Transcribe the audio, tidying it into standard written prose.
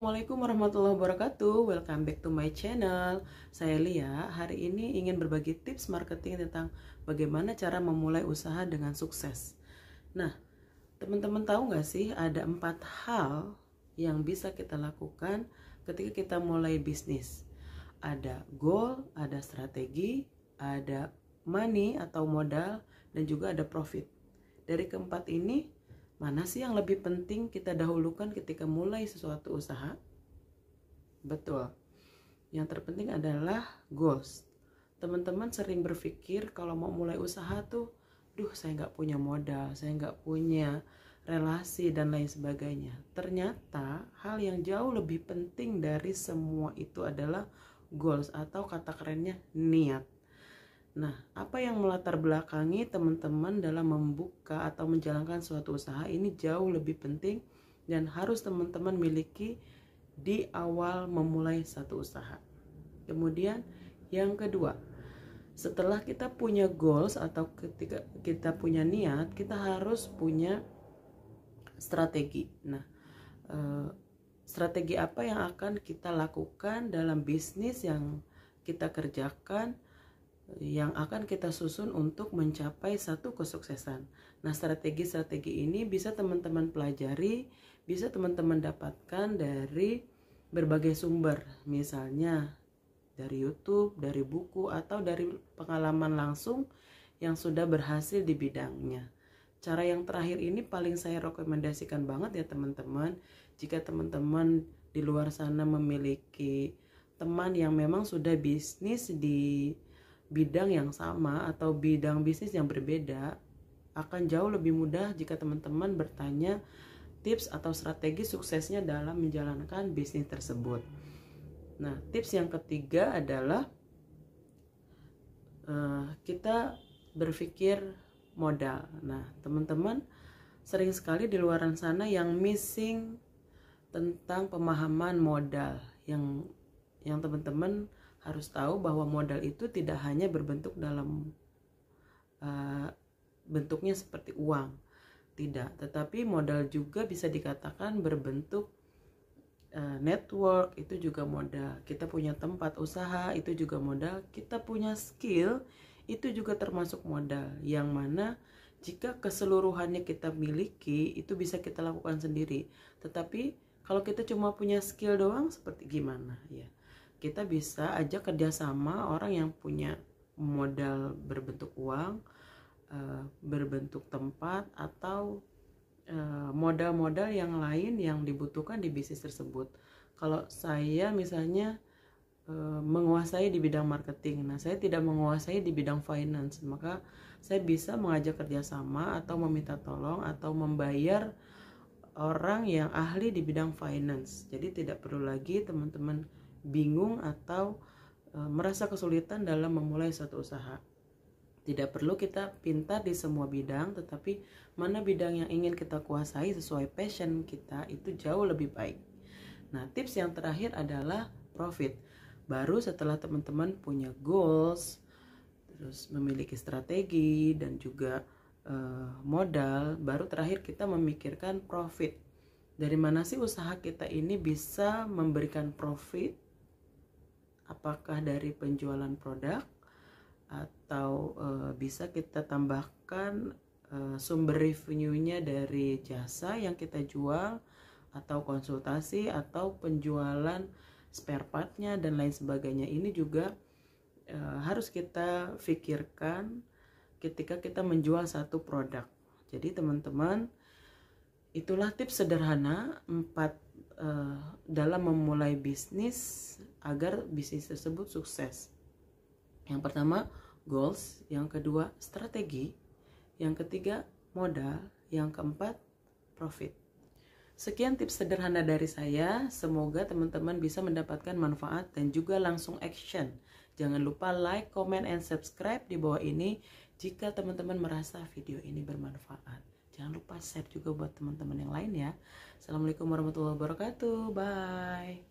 Assalamualaikum warahmatullahi wabarakatuh. Welcome back to my channel. Saya Lia. Hari ini ingin berbagi tips marketing tentang bagaimana cara memulai usaha dengan sukses. Nah, teman-teman tahu nggak sih ada 4 hal yang bisa kita lakukan ketika kita mulai bisnis. Ada goal, ada strategi, ada money atau modal, dan juga ada profit. Dari keempat ini, mana sih yang lebih penting kita dahulukan ketika mulai sesuatu usaha? Betul, yang terpenting adalah goals. Teman-teman sering berpikir kalau mau mulai usaha tuh, saya nggak punya modal, saya nggak punya relasi dan lain sebagainya. Ternyata hal yang jauh lebih penting dari semua itu adalah goals atau kata kerennya niat. Nah, apa yang melatar belakangi teman-teman dalam membuka atau menjalankan suatu usaha ini jauh lebih penting dan harus teman-teman miliki di awal memulai satu usaha. Kemudian yang kedua, setelah kita punya goals atau ketika kita punya niat, kita harus punya strategi. Nah, strategi apa yang akan kita lakukan dalam bisnis yang kita kerjakan, yang akan kita susun untuk mencapai satu kesuksesan. Nah, strategi-strategi ini bisa teman-teman pelajari, bisa teman-teman dapatkan dari berbagai sumber, misalnya dari YouTube, dari buku, atau dari pengalaman langsung yang sudah berhasil di bidangnya. Cara yang terakhir ini paling saya rekomendasikan banget ya teman-teman. Jika teman-teman di luar sana memiliki teman yang memang sudah bisnis di bidang yang sama atau bidang bisnis yang berbeda, akan jauh lebih mudah jika teman-teman bertanya tips atau strategi suksesnya dalam menjalankan bisnis tersebut. Nah, tips yang ketiga adalah kita berpikir modal. Nah, teman-teman sering sekali di luar sana yang missing tentang pemahaman modal. Yang teman-teman harus tahu bahwa modal itu tidak hanya berbentuk dalam bentuknya seperti uang, tidak, tetapi modal juga bisa dikatakan berbentuk network, itu juga modal. Kita punya tempat usaha, itu juga modal. Kita punya skill, itu juga termasuk modal, yang mana jika keseluruhannya kita miliki, itu bisa kita lakukan sendiri. Tetapi kalau kita cuma punya skill doang, seperti gimana ya? Kita bisa ajak kerjasama orang yang punya modal berbentuk uang, berbentuk tempat, atau modal-modal yang lain yang dibutuhkan di bisnis tersebut. Kalau saya misalnya menguasai di bidang marketing, nah saya tidak menguasai di bidang finance, maka saya bisa mengajak kerjasama atau meminta tolong atau membayar orang yang ahli di bidang finance. Jadi tidak perlu lagi teman-teman bingung atau merasa kesulitan dalam memulai suatu usaha. Tidak perlu kita pintar di semua bidang, tetapi mana bidang yang ingin kita kuasai sesuai passion kita, itu jauh lebih baik. Nah, tips yang terakhir adalah profit. Baru setelah teman-teman punya goals, terus memiliki strategi dan juga modal, baru terakhir kita memikirkan profit. Dari mana sih usaha kita ini bisa memberikan profit? Apakah dari penjualan produk, atau bisa kita tambahkan sumber revenue-nya dari jasa yang kita jual, atau konsultasi, atau penjualan spare part-nya dan lain sebagainya. Ini juga harus kita pikirkan ketika kita menjual satu produk. Jadi teman-teman, itulah tips sederhana 4 dalam memulai bisnis agar bisnis tersebut sukses. Yang pertama, goals. Yang kedua, strategi. Yang ketiga, modal. Yang keempat, profit. Sekian tips sederhana dari saya. Semoga teman-teman bisa mendapatkan manfaat dan juga langsung action. Jangan lupa like, comment, and subscribe di bawah ini jika teman-teman merasa video ini bermanfaat. Jangan lupa share juga buat teman-teman yang lain ya. Assalamualaikum warahmatullahi wabarakatuh. Bye.